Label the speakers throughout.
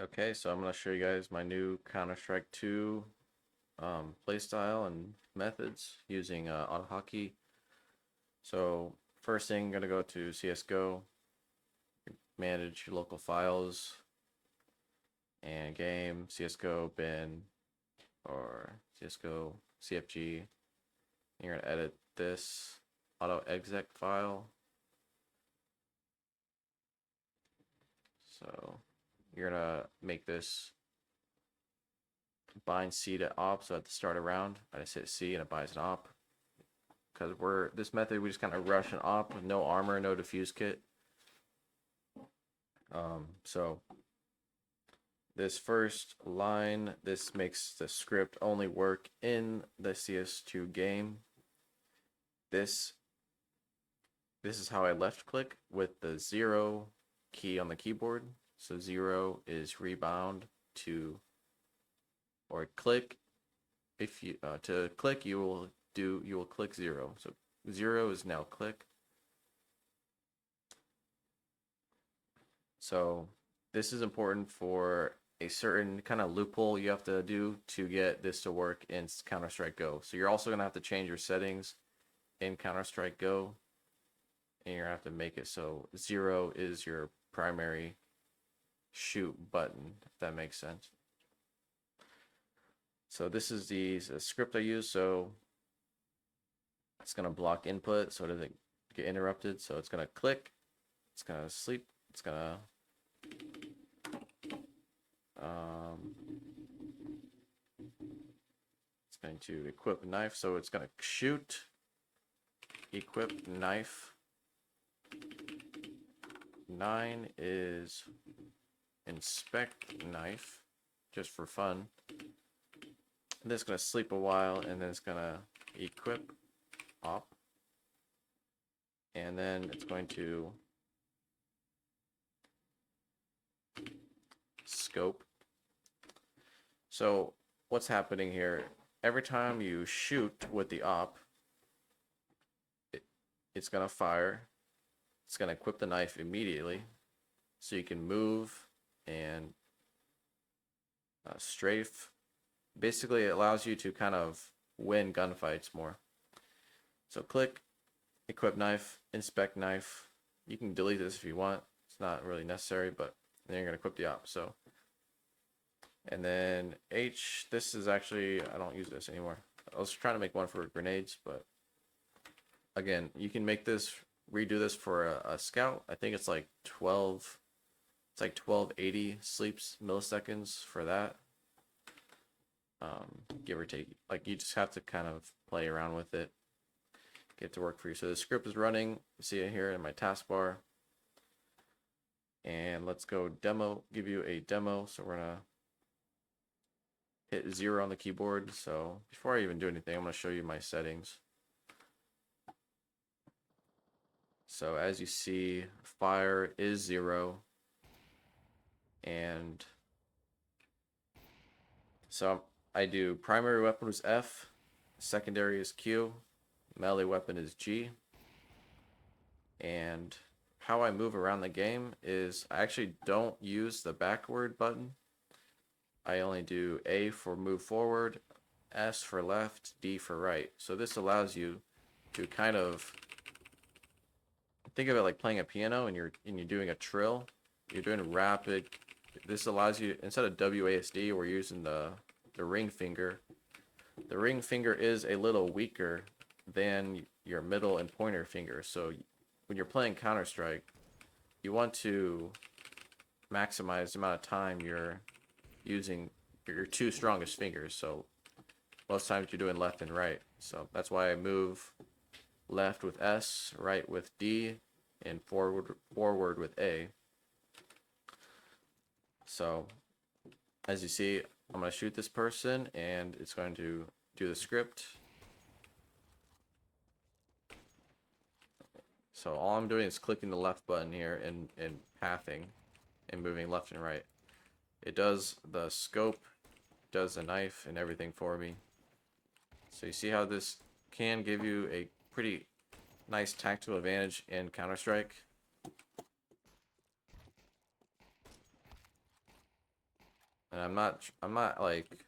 Speaker 1: Okay, so I'm going to show you guys my new Counter-Strike 2 playstyle and methods using AutoHotkey. So first thing, going to go to CSGO, manage your local files, and game, CSGO bin, or CSGO CFG. And you're going to edit this AutoExec file. So you're going to make this bind C to op, so at the start of round, I just hit C and it binds an op. Because this method, we just kind of rush an op with no armor, no defuse kit. So this first line, this makes the script only work in the CS2 game. This is how I left click with the 0 key on the keyboard. So 0 is rebound to, or click. If you to click, you will click 0. So 0 is now click. So this is important for a certain kind of loophole you have to do to get this to work in Counter-Strike Go. So you're also going to have to change your settings in Counter-Strike Go, and you're going to have to make it so 0 is your primary shoot button, if that makes sense. So this is the script I use, so it's going to block input so it doesn't get interrupted. So it's going to click, it's going to sleep, it's going to it's going to equip knife, so it's going to shoot, equip knife. 9 is inspect knife, just for fun. And then it's going to sleep a while, and then it's going to equip op. And then it's going to scope. So what's happening here? Every time you shoot with the op, it's going to fire. It's going to equip the knife immediately, so you can move and strafe. Basically, it allows you to kind of win gunfights more. So click, equip knife, inspect knife. You can delete this if you want. It's not really necessary, but then you're going to equip the op. So, and then H, this is actually, I don't use this anymore. I was trying to make one for grenades, but again, you can make this, redo this for a scout. I think it's like 12, it's like 1280 sleeps milliseconds for that. Give or take. Like, you just have to kind of play around with it, get it to work for you. So the script is running. You see it here in my taskbar. And let's go demo, give you a demo. So we're gonna hit 0 on the keyboard. So before I even do anything, I'm gonna show you my settings. So as you see, fire is 0. And so I do primary weapon is F, secondary is Q, melee weapon is G. And how I move around the game is I actually don't use the backward button. I only do A for move forward, S for left, D for right. So this allows you to kind of think of it like playing a piano and you're doing a trill. You're doing rapid. This allows you, instead of WASD, we're using the ring finger. The ring finger is a little weaker than your middle and pointer finger. So when you're playing Counter-Strike, you want to maximize the amount of time you're using your two strongest fingers. So most times you're doing left and right. So that's why I move left with S, right with D, and forward with A. So as you see, I'm going to shoot this person and it's going to do the script. So all I'm doing is clicking the left button here and pathing and moving left and right. It does the scope, does the knife and everything for me. So you see how this can give you a pretty nice tactical advantage in Counter-Strike. And I'm not like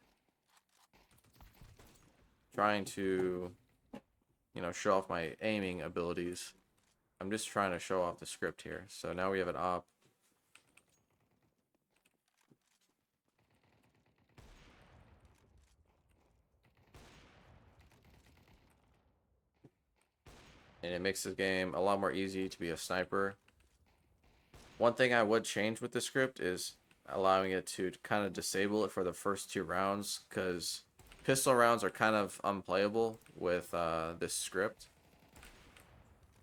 Speaker 1: trying to, you know, show off my aiming abilities. I'm just trying to show off the script here. So now we have an op. And it makes the game a lot more easy to be a sniper. One thing I would change with the script is allowing it to kind of disable it for the first 2 rounds, because pistol rounds are kind of unplayable with this script.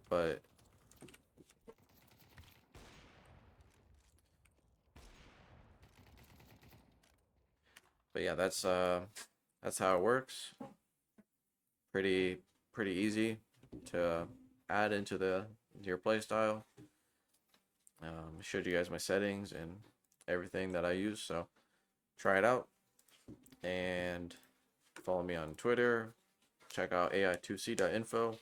Speaker 1: But yeah, that's how it works. Pretty easy to add into your playstyle. Showed you guys my settings and everything that I use, so try it out and follow me on Twitter. Check out ai2c.info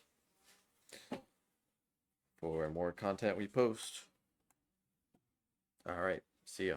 Speaker 1: for more content we post. All right, see ya.